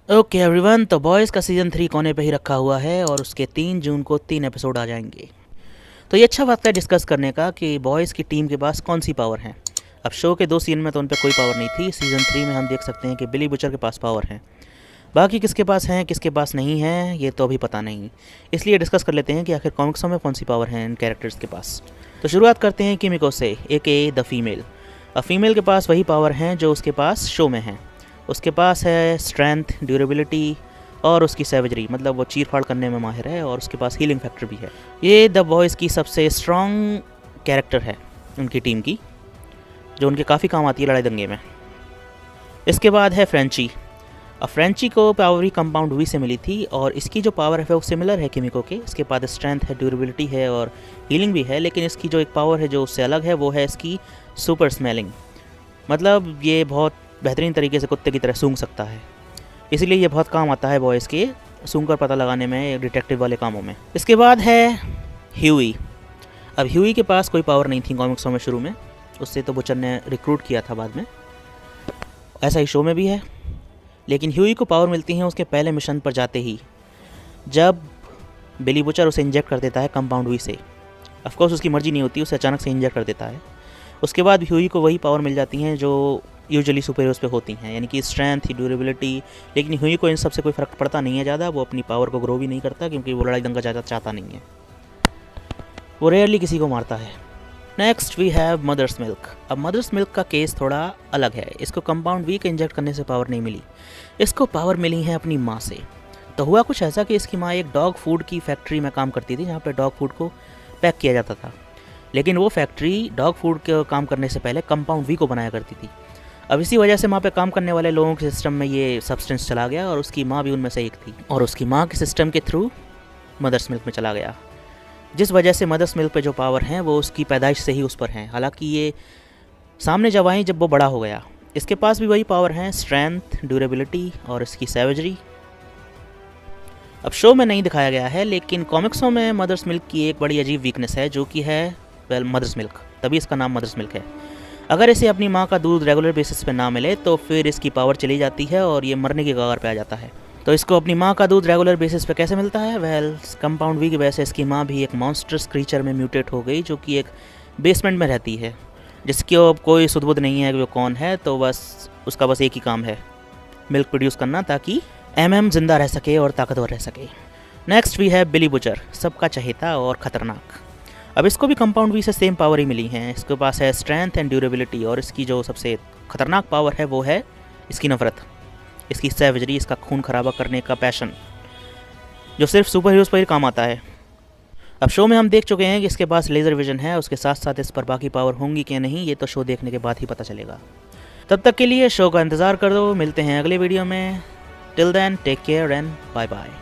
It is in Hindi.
ओके एवरीवन, तो बॉयज़ का सीज़न 3 कोने पे ही रखा हुआ है और उसके 3 जून को 3 एपिसोड आ जाएंगे। तो ये अच्छा वक्त है डिस्कस करने का कि बॉयज़ की टीम के पास कौन सी पावर है। अब शो के 2 सीजन में तो उन पे कोई पावर नहीं थी। सीज़न 3 में हम देख सकते हैं कि बिली बुचर के पास पावर है। बाकी किसके पास हैं, किसके पास नहीं है, ये तो अभी पता नहीं। इसलिए डिस्कस कर लेते हैं कि आखिर कॉमिक्सों में कौन सी पावर है इन कैरेक्टर्स के पास। तो शुरुआत करते हैं किमिको से, ए द फीमेल। अब फीमेल के पास वही पावर हैं जो उसके पास शो में हैं। उसके पास है स्ट्रेंथ, ड्यूरेबिलिटी और उसकी सेवेजरी, मतलब वो चीर फाड़ करने में माहिर है और उसके पास हीलिंग फैक्टर भी है। ये द बॉयज़ की सबसे स्ट्रॉन्ग कैरेक्टर है उनकी टीम की, जो उनके काफ़ी काम आती है लड़ाई दंगे में। इसके बाद है फ्रेंची। अब फ्रेंची को पावर ही कंपाउंड वी से मिली थी और इसकी जो पावर है वो सिमिलर है किमिको के। इसके पास स्ट्रेंथ है, ड्यूरेबिलिटी है और हीलिंग भी है, लेकिन इसकी जो एक पावर है जो उससे अलग है वो है इसकी सुपर स्मेलिंग। मतलब ये बहुत बेहतरीन तरीके से कुत्ते की तरह सूंघ सकता है, इसीलिए ये बहुत काम आता है बॉयज़ के सूंघ कर पता लगाने में, डिटेक्टिव वाले कामों में। इसके बाद है ह्यूई। अब ह्यूई के पास कोई पावर नहीं थी कॉमिक्सों में शुरू में, उससे तो बुचर ने रिक्रूट किया था बाद में, ऐसा ही शो में भी है। लेकिन ह्यूई को पावर मिलती है उसके पहले मिशन पर जाते ही, जब बिली बुचर उसे इंजेक्ट कर देता है कंपाउंड वी से। ऑफकोर्स उसकी मर्जी नहीं होती, उसे अचानक से इंजेक्ट कर देता है। उसके बाद ह्यूई को वही पावर मिल जाती हैं जो यूजुअली सुपर हीरोज़ पे होती हैं, यानी कि स्ट्रेंथ, ड्यूरेबिलिटी। लेकिन ह्यूई को इन सब से कोई फ़र्क पड़ता नहीं है ज़्यादा, वो अपनी पावर को ग्रो भी नहीं करता क्योंकि वो लड़ाई दंगा ज़्यादा चाहता नहीं है, वो रेयरली किसी को मारता है। Next we have mother's milk. अब मदर्स मिल्क का केस थोड़ा अलग है। इसको कंपाउंड वी के इंजेक्ट करने से पावर नहीं मिली, इसको पावर मिली है अपनी माँ से। तो हुआ कुछ ऐसा कि इसकी माँ एक डॉग फूड की फैक्ट्री में काम करती थी, जहाँ पर डॉग फूड को पैक किया जाता था। लेकिन वो फैक्ट्री डॉग फूड के काम करने से पहले कंपाउंड वी को बनाया करती थी। अब इसी वजह से वहाँ पे काम करने वाले लोगों के सिस्टम में ये सब्सटेंस चला गया और उसकी माँ भी उनमें से एक थी, और उसकी माँ के सिस्टम के थ्रू मदर्स मिल्क में चला गया, जिस वजह से मदर्स मिल्क पे जो पावर हैं वो उसकी पैदाइश से ही उस पर हैं। हालांकि ये सामने जब आई जब वो बड़ा हो गया। इसके पास भी वही पावर हैं, स्ट्रेंथ, ड्यूरेबिलिटी और इसकी सेवेजरी। अब शो में नहीं दिखाया गया है, लेकिन कॉमिक्सों में मदर्स मिल्क की एक बड़ी अजीब वीकनेस है जो कि है मदर्स मिल्क, तभी इसका नाम मदर्स मिल्क है। अगर इसे अपनी माँ का दूध रेगुलर बेसिस पे ना मिले तो फिर इसकी पावर चली जाती है और ये मरने की कगार पे आ जाता है। तो इसको अपनी माँ का दूध रेगुलर बेसिस पे कैसे मिलता है? वेल, कंपाउंड वी की वजह से इसकी माँ भी एक मॉन्स्टर्स क्रीचर में म्यूटेट हो गई, जो कि एक बेसमेंट में रहती है, जिसकी अब कोई सुध-बुध नहीं है कि वो कौन है। तो बस उसका बस एक ही काम है, मिल्क प्रोड्यूस करना, ताकि MM जिंदा रह सके और ताकतवर रह सके। नेक्स्ट वी है बिली बुचर, सबका चहेता और ख़तरनाक। अब इसको भी कंपाउंड वी से सेम पावर ही मिली है। इसके पास है स्ट्रेंथ एंड ड्यूरेबिलिटी और इसकी जो सबसे ख़तरनाक पावर है वो है इसकी नफ़रत, इसकी सैवेजरी, इसका खून खराबा करने का पैशन, जो सिर्फ सुपर हीरोज़ पर ही काम आता है। अब शो में हम देख चुके हैं कि इसके पास लेज़र विजन है, उसके साथ साथ इस पर बाकी पावर होंगी कि नहीं ये तो शो देखने के बाद ही पता चलेगा। तब तक के लिए शो का इंतज़ार कर दो, मिलते हैं अगले वीडियो में। Till then take care and bye bye.